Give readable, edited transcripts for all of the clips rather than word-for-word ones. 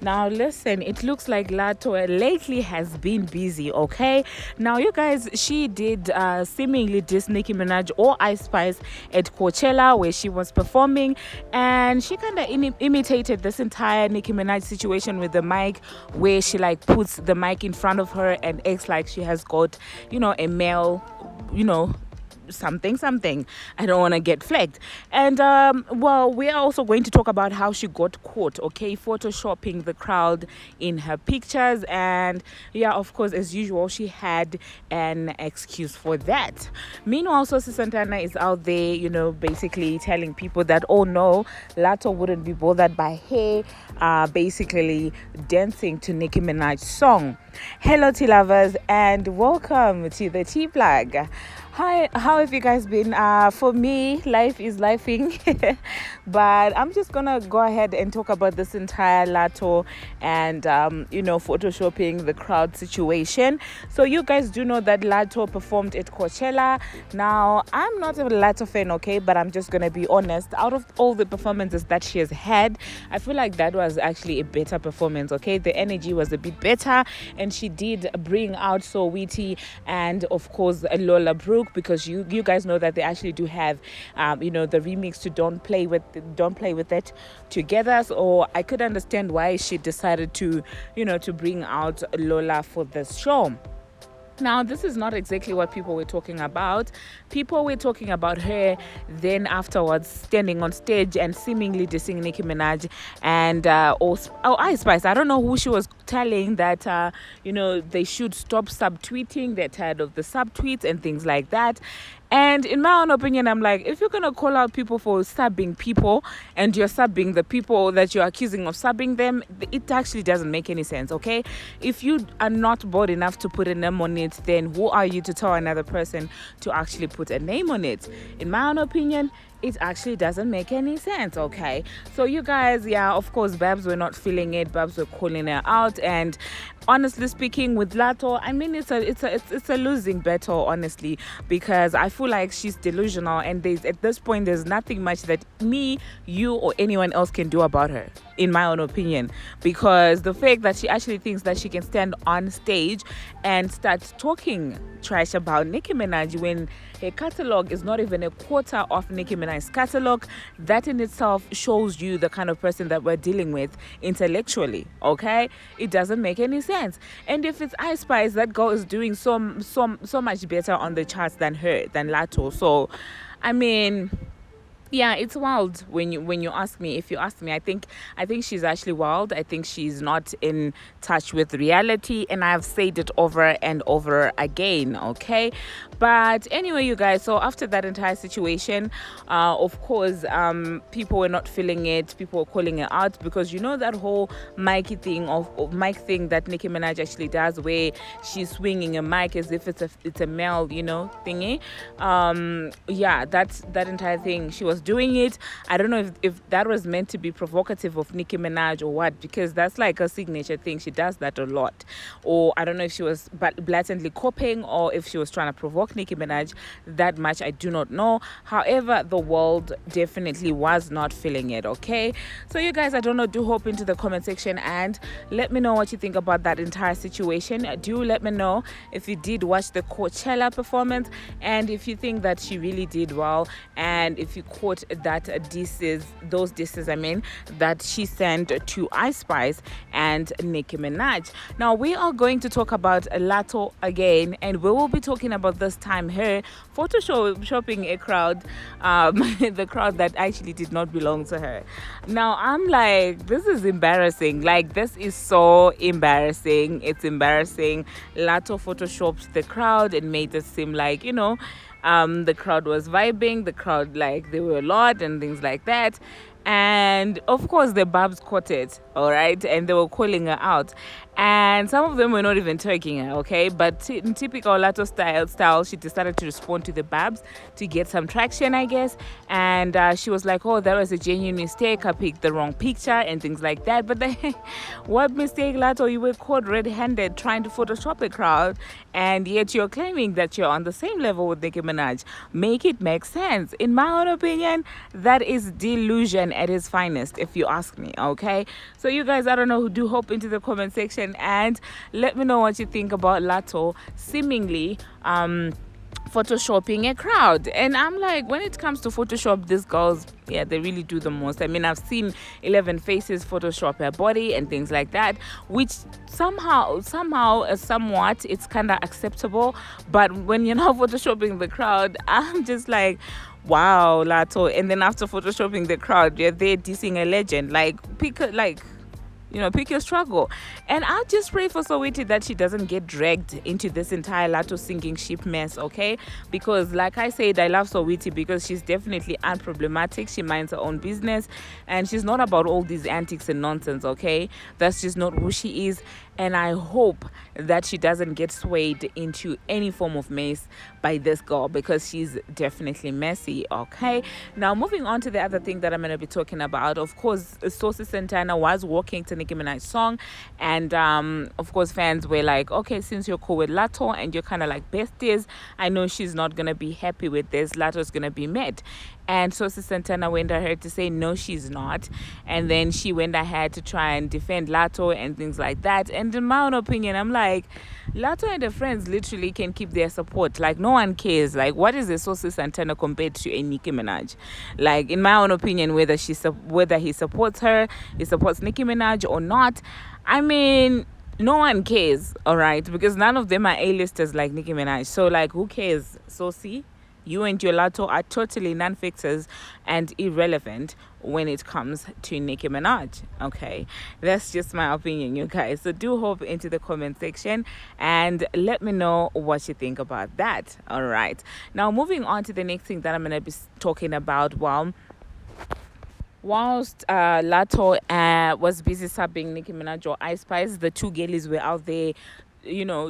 Now listen, it looks like Latto lately has been busy, okay? Now you guys, she did seemingly diss Nicki Minaj or Ice Spice at Coachella where she was performing, and she kind of imitated this entire Nicki Minaj situation with the mic, where she like puts the mic in front of her and acts like she has got, a male, something. I don't want to get flagged. And we're also going to talk about how she got caught, okay, photoshopping the crowd in her pictures. And yeah, of course, as usual, she had an excuse for that. Meanwhile, also Santana is out there, basically telling people that, oh no, Latto wouldn't be bothered by her basically dancing to Nicki Minaj's song. Hello, tea lovers, and welcome to the tea plug. Hi, how have you guys been? For me, life is lifing, but I'm just gonna go ahead and talk about this entire Latto and photoshopping the crowd situation. So you guys do know that Latto performed at Coachella. Now I'm not a Latto fan, okay, but I'm just gonna be honest. Out of all the performances that she has had, I feel like that was actually a better performance. Okay, the energy was a bit better, and she did bring out So Witty and of course Lola Brooke, because you guys know that they actually do have the remix to Don't Play With It together. So I could understand why she decided to bring out Lola for this show. Now, this is not exactly what people were talking about. People were talking about her then afterwards standing on stage and seemingly dissing Nicki Minaj and Ice Spice. I don't know who she was telling that, they should stop subtweeting. They're tired of the subtweets and things like that. And in my own opinion, I'm like, if you're going to call out people for subbing people and you're subbing the people that you're accusing of subbing them, it actually doesn't make any sense, okay? If you are not bold enough to put a name on it, then who are you to tell another person to actually put a name on it? In my own opinion, it actually doesn't make any sense, okay? So you guys, yeah, of course, Barbz were not feeling it. Barbz were calling her out, and honestly speaking, with Latto, I mean, it's a losing battle, honestly, because I feel like she's delusional, and at this point, there's nothing much that me, you, or anyone else can do about her, in my own opinion, because the fact that she actually thinks that she can stand on stage and start talking trash about Nicki Minaj when her catalog is not even a quarter of Nicki Minaj's catalog, that in itself shows you the kind of person that we're dealing with intellectually, okay? It doesn't make any sense. And if it's Ice Spice, that girl is doing so much better on the charts than Latto. So, I mean, yeah, it's wild when you ask me. If you ask me, I think she's actually wild. I think she's not in touch with reality, and I've said it over and over again, okay? But anyway, you guys, so after that entire situation, of course, people were not feeling it. People were calling her out, because that whole mic thing that Nicki Minaj actually does, where she's swinging a mic as if it's a male, thingy. Yeah, that entire thing, she was doing it. I don't know if that was meant to be provocative of Nicki Minaj or what, because that's like a signature thing. She does that a lot. Or I don't know if she was blatantly copying or if she was trying to provoke Nicki Minaj. That much I do not know. However, the world definitely was not feeling it, okay? So you guys, I don't know, do hop into the comment section and let me know what you think about that entire situation. Do let me know if you did watch the Coachella performance, and if you think that she really did well, and if you caught that those disses that she sent to Ice Spice and Nicki Minaj. Now we are going to talk about Latto again, and we will be talking about this time her photoshopping a crowd, the crowd that actually did not belong to her. Now I'm like, this is embarrassing. Like, this is so embarrassing. It's embarrassing. Latto photoshopped the crowd and made it seem like, the crowd was vibing, the crowd, like, they were a lot and things like that. And of course the Barbz caught it, all right, and they were calling her out, and some of them were not even taking her, okay, but in typical Latto style, she decided to respond to the Barbz to get some traction, I guess. And she was like, oh, that was a genuine mistake, I picked the wrong picture and things like that. But then what mistake, Latto? You were caught red-handed trying to photoshop a crowd, and yet you're claiming that you're on the same level with Nicki Minaj. Make it make sense. In my own opinion, that is delusion at his finest, if you ask me. Okay, so you guys, I don't know, do hop into the comment section and let me know what you think about Latto seemingly photoshopping a crowd. And I'm like, when it comes to Photoshop, these girls, yeah, they really do the most. I mean, I've seen 11 Faces Photoshop her body and things like that, which somewhat it's kind of acceptable. But when you're not photoshopping the crowd, I'm just like, wow, Latto. And then after photoshopping the crowd, you're there dissing a legend. Like, pick your struggle. And I'll just pray for Soweto that she doesn't get dragged into this entire Latto sinking ship mess, okay? Because like I said, I love Soweto because she's definitely unproblematic. She minds her own business and she's not about all these antics and nonsense, okay? That's just not who she is. And I hope that she doesn't get swayed into any form of mess by this girl because she's definitely messy, okay? Now, moving on to the other thing that I'm going to be talking about. Of course, Saucy Santana was walking to Nicki Minaj's song. And, of course, fans were like, okay, since you're cool with Latto and you're kind of like besties, I know she's not going to be happy with this. Latto's going to be mad. And Saucy Santana went ahead to say, no, she's not. And then she went ahead to try and defend Latto and things like that. And in my own opinion, I'm like, Latto and her friends literally can keep their support. Like, no one cares. Like, what is a Saucy Santana compared to a Nicki Minaj? Like, in my own opinion, whether he supports her, he supports Nicki Minaj or not, I mean, no one cares, all right? Because none of them are A-listers like Nicki Minaj. So, like, who cares? Saucy, you and your Latto are totally non-fixers and irrelevant when it comes to Nicki Minaj. Okay, that's just my opinion, you guys. So do hop into the comment section and let me know what you think about that. All right, now moving on to the next thing that I'm going to be talking about. Whilst Latto was busy subbing Nicki Minaj or Ice Spice, the two girlies were out there,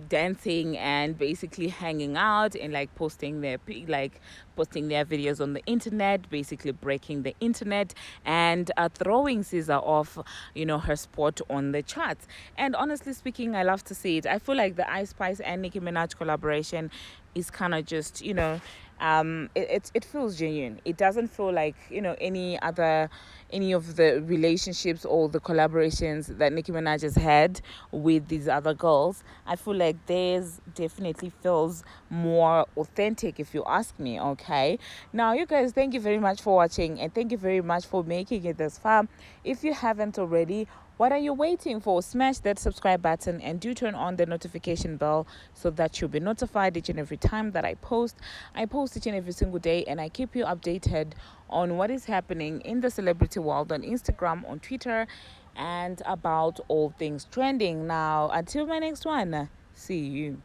dancing and basically hanging out and posting their videos on the internet, basically breaking the internet and throwing Caesar off, her spot on the charts. And honestly speaking, I love to see it. I feel like the Ice Spice and Nicki Minaj collaboration is kind of just, it feels genuine. It doesn't feel like any of the relationships or the collaborations that Nicki Minaj has had with these other girls. I feel like theirs definitely feels more authentic, if you ask me. Okay, now you guys, thank you very much for watching and thank you very much for making it this far. If you haven't already, what are you waiting for? Smash that subscribe button and do turn on the notification bell so that you'll be notified each and every time that I post. I post each and every single day and I keep you updated on what is happening in the celebrity world on Instagram, on Twitter, and about all things trending. Now, until my next one, see you.